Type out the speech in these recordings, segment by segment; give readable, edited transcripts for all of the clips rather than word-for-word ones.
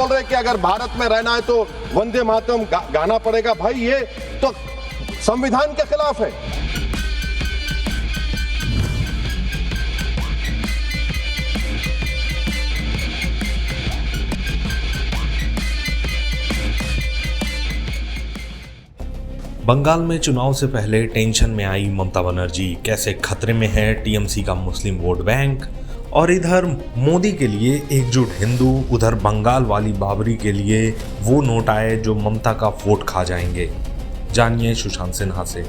बोल रहे हैं कि अगर भारत में रहना है तो वंदे मातरम गाना पड़ेगा। भाई ये तो संविधान के खिलाफ है। बंगाल में चुनाव से पहले टेंशन में आई ममता बनर्जी, कैसे खतरे में है टीएमसी का मुस्लिम वोट बैंक। और इधर मोदी के लिए एकजुट हिंदू, उधर बंगाल वाली बाबरी के लिए वो नोट आए जो ममता का वोट खा जाएंगे। जानिए सुशांत सिन्हा से।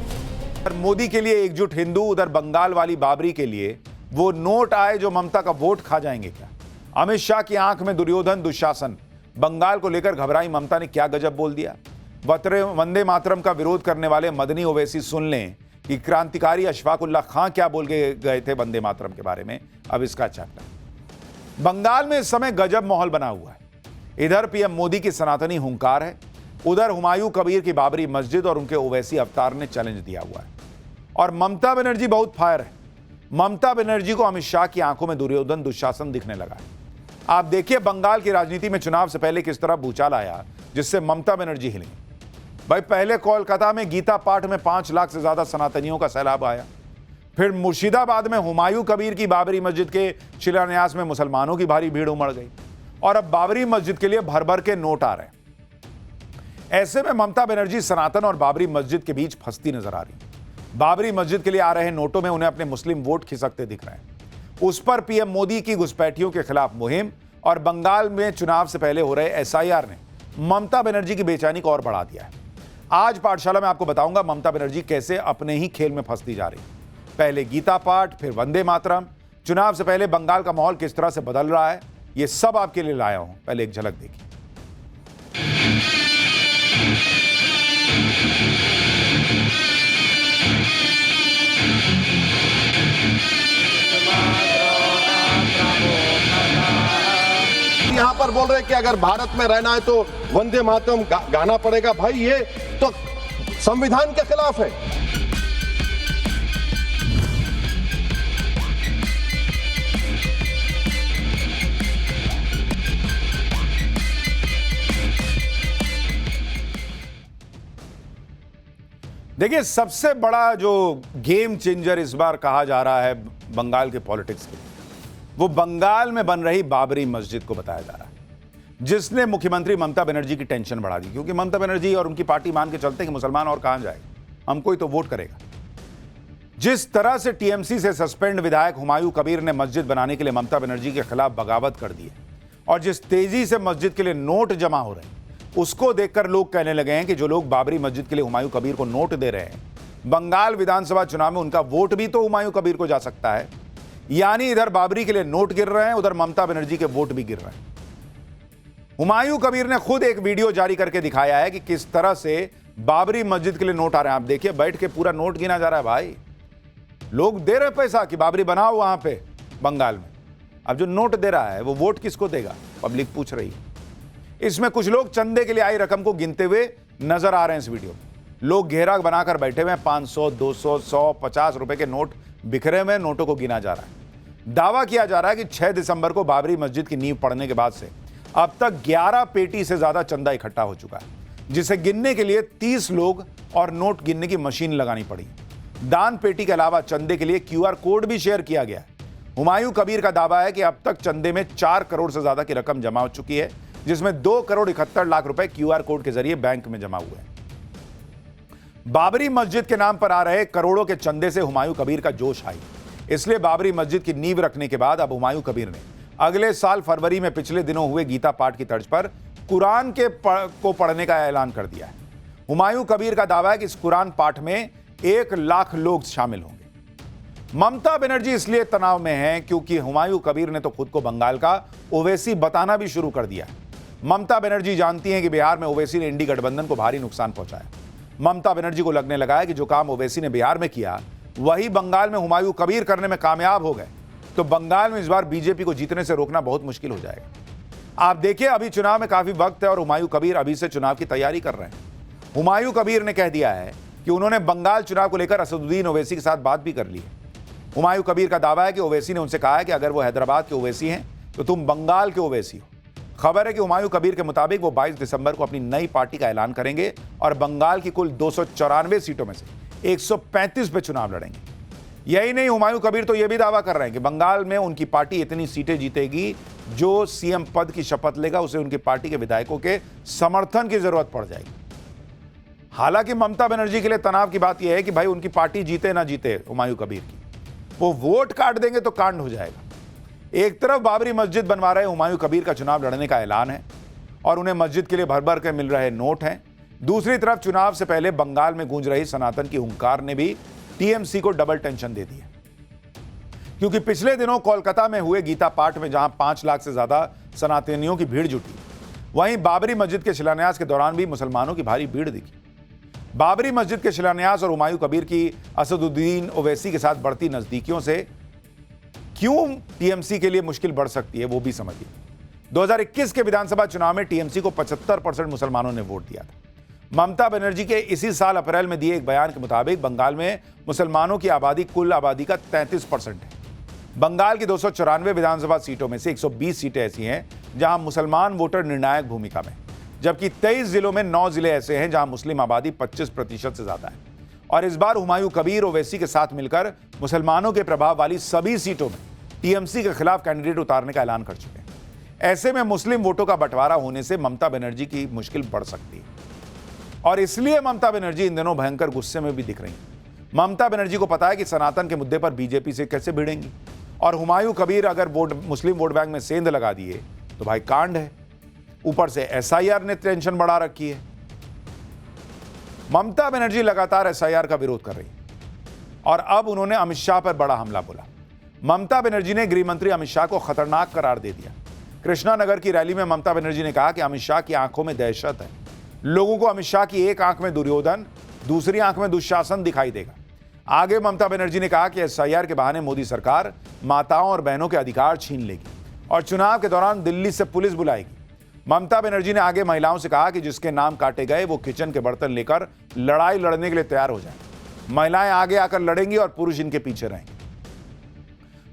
मोदी के लिए एकजुट हिंदू, उधर बंगाल वाली बाबरी के लिए वो नोट आए जो ममता का वोट खा जाएंगे क्या? अमित शाह की आंख में दुर्योधन दुशासन। बंगाल को लेकर घबराई ममता ने क्या गजब बोल दिया। वंदे मातरम का विरोध करने वाले मदनी ओवैसी सुन लें कि क्रांतिकारी अशफाक उल्लाह खां क्या बोल के गए थे वंदे मातरम के बारे में। अब इसका चैप्टर। बंगाल में इस समय गजब माहौल बना हुआ है। इधर पीएम मोदी की सनातनी हुंकार है, उधर हुमायूं कबीर की बाबरी मस्जिद और उनके ओवैसी अवतार ने चैलेंज दिया हुआ है। और ममता बनर्जी बहुत फायर है। ममता बनर्जी को अमित शाह की आंखों में दुर्योधन दुशासन दिखने लगा है। आप देखिए बंगाल की राजनीति में चुनाव से पहले किस तरह भूचाल आया जिससे ममता बनर्जी हिली। भाई पहले कोलकाता में गीता पाठ में 5 लाख से ज्यादा सनातनियों का सैलाब आया। फिर मुर्शिदाबाद में हुमायूं कबीर की बाबरी मस्जिद के शिलान्यास में मुसलमानों की भारी भीड़ उमड़ गई। और अब बाबरी मस्जिद के लिए भर भर के नोट आ रहे हैं। ऐसे में ममता बनर्जी सनातन और बाबरी मस्जिद के बीच फंसती नजर आ रही। बाबरी मस्जिद के लिए आ रहे नोटों में उन्हें अपने मुस्लिम वोट खिसकते दिख रहे हैं। उस पर पीएम मोदी की घुसपैठियों के खिलाफ मुहिम और बंगाल में चुनाव से पहले हो रहे एसआईआर ने ममता बनर्जी की बेचैनी को और बढ़ा दिया है। आज पाठशाला में आपको बताऊंगा ममता बनर्जी कैसे अपने ही खेल में फंसती जा रही। पहले गीता पाठ, फिर वंदे मातरम। चुनाव से पहले बंगाल का माहौल किस तरह से बदल रहा है, ये सब आपके लिए लाया हूं। पहले एक झलक देखिए। यहां पर बोल रहे हैं कि अगर भारत में रहना है तो वंदे मातरम गाना पड़ेगा। भाई ये तो संविधान के खिलाफ है। देखिए सबसे बड़ा जो गेम चेंजर इस बार कहा जा रहा है बंगाल के पॉलिटिक्स के, वो बंगाल में बन रही बाबरी मस्जिद को बताया जा रहा है, जिसने मुख्यमंत्री ममता बनर्जी की टेंशन बढ़ा दी। क्योंकि ममता बनर्जी और उनकी पार्टी मान के चलते कि मुसलमान और कहां जाएगा, हमको ही तो वोट करेगा। जिस तरह से टीएमसी से सस्पेंड विधायक हुमायूं कबीर ने मस्जिद बनाने के लिए ममता बनर्जी के खिलाफ बगावत कर दी है और जिस तेजी से मस्जिद के लिए नोट जमा हो रहे हैं, उसको देखकर लोग कहने लगे हैं कि जो लोग बाबरी मस्जिद के लिए हुमायूं कबीर को नोट दे रहे हैं, बंगाल विधानसभा चुनाव में उनका वोट भी तो हुमायूं कबीर को जा सकता है। यानी इधर बाबरी के लिए नोट गिर रहे हैं, उधर ममता बनर्जी के वोट भी गिर रहे हैं। हुमायूं कबीर ने खुद एक वीडियो जारी करके दिखाया है कि किस तरह से बाबरी मस्जिद के लिए नोट आ रहे हैं। आप देखिए बैठ के पूरा नोट गिना जा रहा है। भाई लोग दे रहे पैसा कि बाबरी बनाओ वहां पे बंगाल में। अब जो नोट दे रहा है वो वोट किसको देगा, पब्लिक पूछ रही है। इसमें कुछ लोग चंदे के लिए आई रकम को गिनते हुए नजर आ रहे हैं। इस वीडियो में लोग घेरा बनाकर बैठे हुए हैं। 500, 200, 100, 50 रुपए के नोट बिखरे हुए नोटों को गिना जा रहा है। दावा किया जा रहा है कि 6 दिसंबर को बाबरी मस्जिद की नींव पड़ने के बाद से अब तक 11 पेटी से ज्यादा चंदा इकट्ठा हो चुका है, जिसे गिनने के लिए 30 लोग और नोट गिनने की मशीन लगानी पड़ी। दान पेटी के अलावा चंदे के लिए QR कोड भी शेयर किया गया है। हुमायूं कबीर का दावा है कि अब तक चंदे में 4 करोड़ से ज्यादा की रकम जमा हो चुकी है, जिसमें 2 करोड़ 71 लाख रुपए QR कोड के जरिए बैंक में जमा हुए हैं। बाबरी मस्जिद के नाम पर आ रहे करोड़ों के चंदे से हुमायूं कबीर का जोश आई। इसलिए बाबरी मस्जिद की नींव रखने के बाद अब हुमायूं कबीर ने अगले साल फरवरी में पिछले दिनों हुए गीता पाठ की तर्ज पर कुरान को पढ़ने का ऐलान कर दिया है। हुमायूं कबीर का दावा है कि इस कुरान पाठ में 1 लाख लोग शामिल होंगे। ममता बनर्जी इसलिए तनाव में है क्योंकि हुमायूं कबीर ने तो खुद को बंगाल का ओवैसी बताना भी शुरू कर दिया है। ममता बनर्जी जानती हैं कि बिहार में ओवैसी ने इंडी गठबंधन को भारी नुकसान पहुंचाया। ममता बनर्जी को लगने लगा है कि जो काम ओवैसी ने बिहार में किया वही बंगाल में हुमायूं कबीर करने में कामयाब हो गए तो बंगाल में इस बार बीजेपी को जीतने से रोकना बहुत मुश्किल हो जाएगा। आप देखिए अभी चुनाव में काफी वक्त है और हुमायूं कबीर अभी से चुनाव की तैयारी कर रहे हैं। हुमायूं कबीर ने कह दिया है कि उन्होंने बंगाल चुनाव को लेकर असदुद्दीन ओवैसी के साथ बात भी कर ली है। हुमायूं कबीर का दावा है कि ओवैसी ने उनसे कहा है कि अगर वो हैदराबाद के ओवैसी हैं तो तुम बंगाल के ओवैसी हो। खबर है कि हुमायूं कबीर के मुताबिक वो 22 दिसंबर को अपनी नई पार्टी का ऐलान करेंगे और बंगाल की कुल 294 सीटों में से 135 पे चुनाव लड़ेंगे। यही नहीं, हुमायूं कबीर तो यह भी दावा कर रहे हैं कि बंगाल में उनकी पार्टी इतनी सीटें जीतेगी, जो सीएम पद की शपथ लेगा उसे उनकी पार्टी के विधायकों के समर्थन की जरूरत पड़ जाएगी। हालांकि ममता बनर्जी के लिए तनाव की बात यह है कि भाई उनकी पार्टी जीते ना जीते हुमायूं कबीर की, वो वोट काट देंगे तो कांड हो जाएगा। एक तरफ बाबरी मस्जिद बनवा रहे हुमायूं कबीर का चुनाव लड़ने का ऐलान है और उन्हें मस्जिद के लिए भर भर के मिल रहे नोट हैं। दूसरी तरफ चुनाव से पहले बंगाल में गूंज रही सनातन की हुंकार ने भी टीएमसी को डबल टेंशन दे दी है, क्योंकि पिछले दिनों कोलकाता में हुए गीता पाठ में जहां 5 लाख से ज्यादा सनातनियों की भीड़ जुटी, वहीं बाबरी मस्जिद के शिलान्यास के दौरान भी मुसलमानों की भारी भीड़ दिखी। बाबरी मस्जिद के शिलान्यास और हुमायूं कबीर की असदुद्दीन ओवैसी के साथ बढ़ती नजदीकियों से क्यों टीएमसी के लिए मुश्किल बढ़ सकती है, वो भी समझिए। 2021 के विधानसभा चुनाव में टीएमसी को 75% मुसलमानों ने वोट दिया था। ममता बनर्जी के इसी साल अप्रैल में दिए एक बयान के मुताबिक बंगाल में मुसलमानों की आबादी कुल आबादी का 33% है। बंगाल की 294 विधानसभा सीटों में से 120 सीटें ऐसी हैं जहां मुसलमान वोटर निर्णायक भूमिका में, जबकि 23 जिलों में 9 जिले ऐसे हैं जहां मुस्लिम आबादी 25% से ज्यादा है। और इस बार हुमायूं कबीर ओवैसी के साथ मिलकर मुसलमानों के प्रभाव वाली सभी सीटों में टीएमसी के खिलाफ कैंडिडेट उतारने का ऐलान कर चुके हैं। ऐसे में मुस्लिम वोटों का बंटवारा होने से ममता बनर्जी की मुश्किल बढ़ सकती है और इसलिए ममता बनर्जी इन दिनों भयंकर गुस्से में भी दिख रही हैं। ममता बनर्जी को पता है कि सनातन के मुद्दे पर बीजेपी से कैसे भिड़ेंगी और हुमायूं कबीर अगर मुस्लिम वोट बैंक में सेंध लगा दिए तो भाई कांड है। ऊपर से एसआईआर ने टेंशन बढ़ा रखी है। ममता बनर्जी लगातार एसआईआर का विरोध कर रही है और अब उन्होंने अमित शाह पर बड़ा हमला बोला। ममता बनर्जी ने गृह मंत्री अमित शाह को खतरनाक करार दे दिया। कृष्णानगर की रैली में ममता बनर्जी ने कहा कि अमित शाह की आंखों में दहशत है। लोगों को अमित शाह की एक आंख में दुर्योधन, दूसरी आंख में दुशासन दिखाई देगा। आगे ममता बनर्जी ने कहा कि एसआईआर के बहाने मोदी सरकार माताओं और बहनों के अधिकार छीन लेगी और चुनाव के दौरान दिल्ली से पुलिस बुलाएगी। ममता बनर्जी ने आगे महिलाओं से कहा कि जिसके नाम काटे गए वो किचन के बर्तन लेकर लड़ाई लड़ने के लिए तैयार हो जाएं। महिलाएं आगे आकर लड़ेंगी और पुरुष इनके पीछे रहेंगे।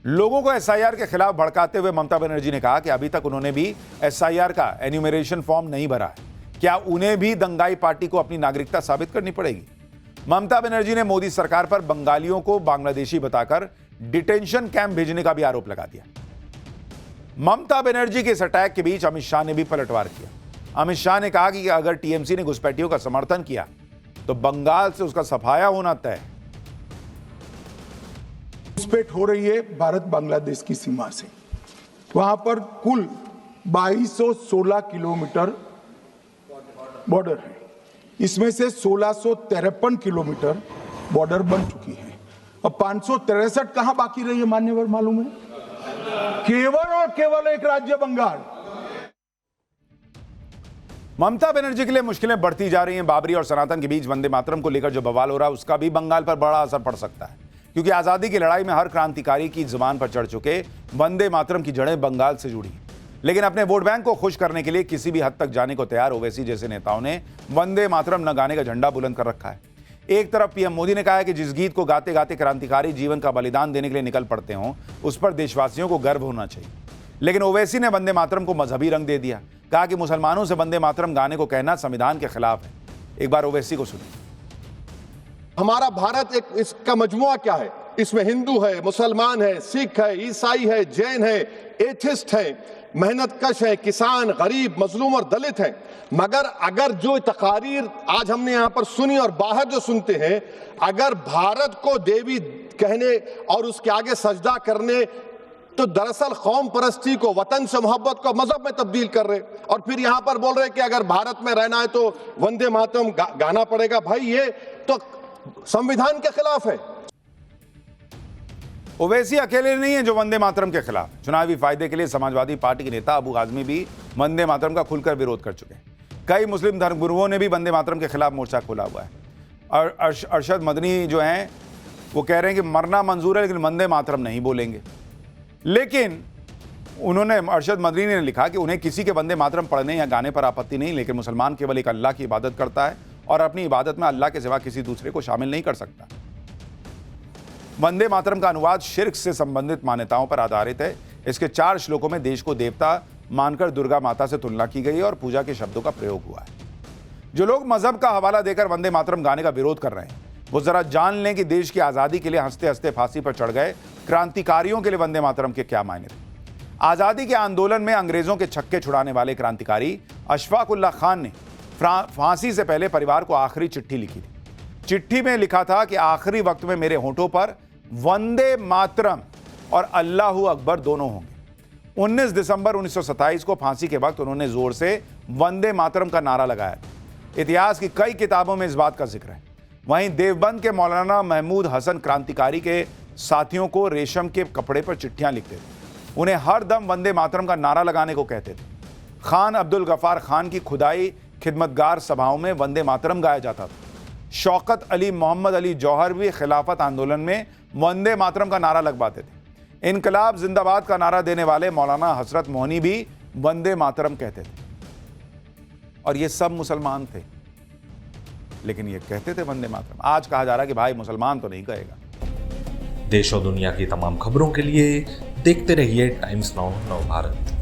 लोगों को एसआईआर के खिलाफ भड़काते हुए ममता बनर्जी ने कहा कि अभी तक उन्होंने भी एसआईआर का एन्यूमरेशन फॉर्म नहीं भरा है। क्या उन्हें भी दंगाई पार्टी को अपनी नागरिकता साबित करनी पड़ेगी? ममता बनर्जी ने मोदी सरकार पर बंगालियों को बांग्लादेशी बताकर डिटेंशन कैंप भेजने का भी आरोप लगा दिया। ममता बनर्जी के इस अटैक के बीच अमित शाह ने भी पलटवार किया। अमित शाह ने कहा कि अगर टीएमसी ने घुसपैठियों का समर्थन किया तो बंगाल से उसका सफाया होना तय है। घुसपैठ हो रही है भारत बांग्लादेश की सीमा से। वहां पर कुल 2216 किलोमीटर बॉर्डर है। इसमें से 1653 किलोमीटर बॉर्डर बन चुकी है और 563 कहां बाकी रही है मान्यवर मालूम है? केवल और केवल एक राज्य बंगाल। ममता बनर्जी के लिए मुश्किलें बढ़ती जा रही हैं। बाबरी और सनातन के बीच वंदे मातरम को लेकर जो बवाल हो रहा है उसका भी बंगाल पर बड़ा असर पड़ सकता है, क्योंकि आजादी की लड़ाई में हर क्रांतिकारी की जुबान पर चढ़ चुके वंदे मातरम की जड़ें बंगाल से जुड़ी। लेकिन अपने वोट बैंक को खुश करने के लिए किसी भी हद तक जाने को तैयार ओवैसी जैसे नेताओं ने वंदे मातरम न गाने का झंडा बुलंद कर रखा है। एक तरफ पीएम मोदी ने कहा है कि जिस गीत को गाते गाते क्रांतिकारी जीवन का बलिदान देने के लिए निकल पड़ते हों उस पर देशवासियों को गर्व होना चाहिए, लेकिन ओवैसी ने वंदे मातरम को मजहबी रंग दे दिया। कहा कि मुसलमानों से वंदे मातरम गाने को कहना संविधान के खिलाफ है। एक बार ओवैसी को सुनिए। हमारा भारत एक इसका मजमुआ क्या है? इसमें हिंदू है, मुसलमान है, सिख है, ईसाई है, जैन है, एथिस्ट है, मेहनतकश है, किसान, गरीब, मजलूम और दलित है। मगर अगर जो तकारीर आज हमने यहां पर सुनी और बाहर जो सुनते हैं, अगर भारत को देवी कहने और उसके आगे सजदा करने तो दरअसल कौम परस्ती को, वतन से मोहब्बत को मजहब में तब्दील कर रहे और फिर यहां पर बोल रहे कि अगर भारत में रहना है तो वंदे मातरम गाना पड़ेगा। भाई ये तो संविधान के खिलाफ है। ओवैसी अकेले नहीं है जो वंदे मातरम के खिलाफ। चुनावी फायदे के लिए समाजवादी पार्टी के नेता अबू आजमी भी वंदे मातरम का खुलकर विरोध कर चुके हैं। कई मुस्लिम धर्मगुरुओं ने भी वंदे मातरम के खिलाफ मोर्चा खोला हुआ है और अरशद मदनी जो हैं वो कह रहे हैं कि मरना मंजूर है लेकिन वंदे मातरम नहीं बोलेंगे। लेकिन उन्होंने, अरशद मदनी ने लिखा कि उन्हें किसी के वंदे मातरम पढ़ने या गाने पर आपत्ति नहीं, लेकिन मुसलमान केवल एक अल्लाह की इबादत करता है और अपनी इबादत में अल्लाह के सिवा किसी दूसरे को शामिल नहीं कर सकता। वंदे मातरम का अनुवाद शिर्क से संबंधित मान्यताओं पर आधारित है। इसके 4 श्लोकों में देश को देवता मानकर दुर्गा माता से तुलना की गई और पूजा के शब्दों का प्रयोग हुआ है। जो लोग मजहब का हवाला देकर वंदे मातरम गाने का विरोध कर रहे हैं वो जरा जान लें कि देश की आजादी के लिए हंसते हंसते फांसी पर चढ़ गए क्रांतिकारियों के लिए वंदे मातरम के क्या मायने थे। आजादी के आंदोलन में अंग्रेजों के छक्के छुड़ाने वाले क्रांतिकारी अशफाक उल्लाह खान ने फांसी से पहले परिवार को आखिरी चिट्ठी लिखी थी। चिट्ठी में लिखा था कि आखिरी वक्त में मेरे होठों पर वंदे मातरम और अल्लाहू अकबर दोनों होंगे। 19 दिसंबर 1927 को फांसी के वक्त उन्होंने जोर से वंदे मातरम का नारा लगाया था। इतिहास की कई किताबों में इस बात का जिक्र है। वहीं देवबंद के मौलाना महमूद हसन क्रांतिकारी के साथियों को रेशम के कपड़े पर चिट्ठियां लिखते थे, उन्हें हर दम वंदे मातरम का नारा लगाने को कहते थे। खान अब्दुल गफ्फार खान की खुदाई खिदमतगार सभाओं में वंदे मातरम गाया जाता था। शौकत अली मोहम्मद अली जौहर भी खिलाफत आंदोलन में वंदे मातरम का नारा लगवाते थे। इनकलाब जिंदाबाद का नारा देने वाले मौलाना हसरत मोहनी भी वंदे मातरम कहते थे। और ये सब मुसलमान थे, लेकिन ये कहते थे वंदे मातरम। आज कहा जा रहा है कि भाई मुसलमान तो नहीं कहेगा। देश और दुनिया की तमाम खबरों के लिए देखते रहिए टाइम्स नाउ नव भारत।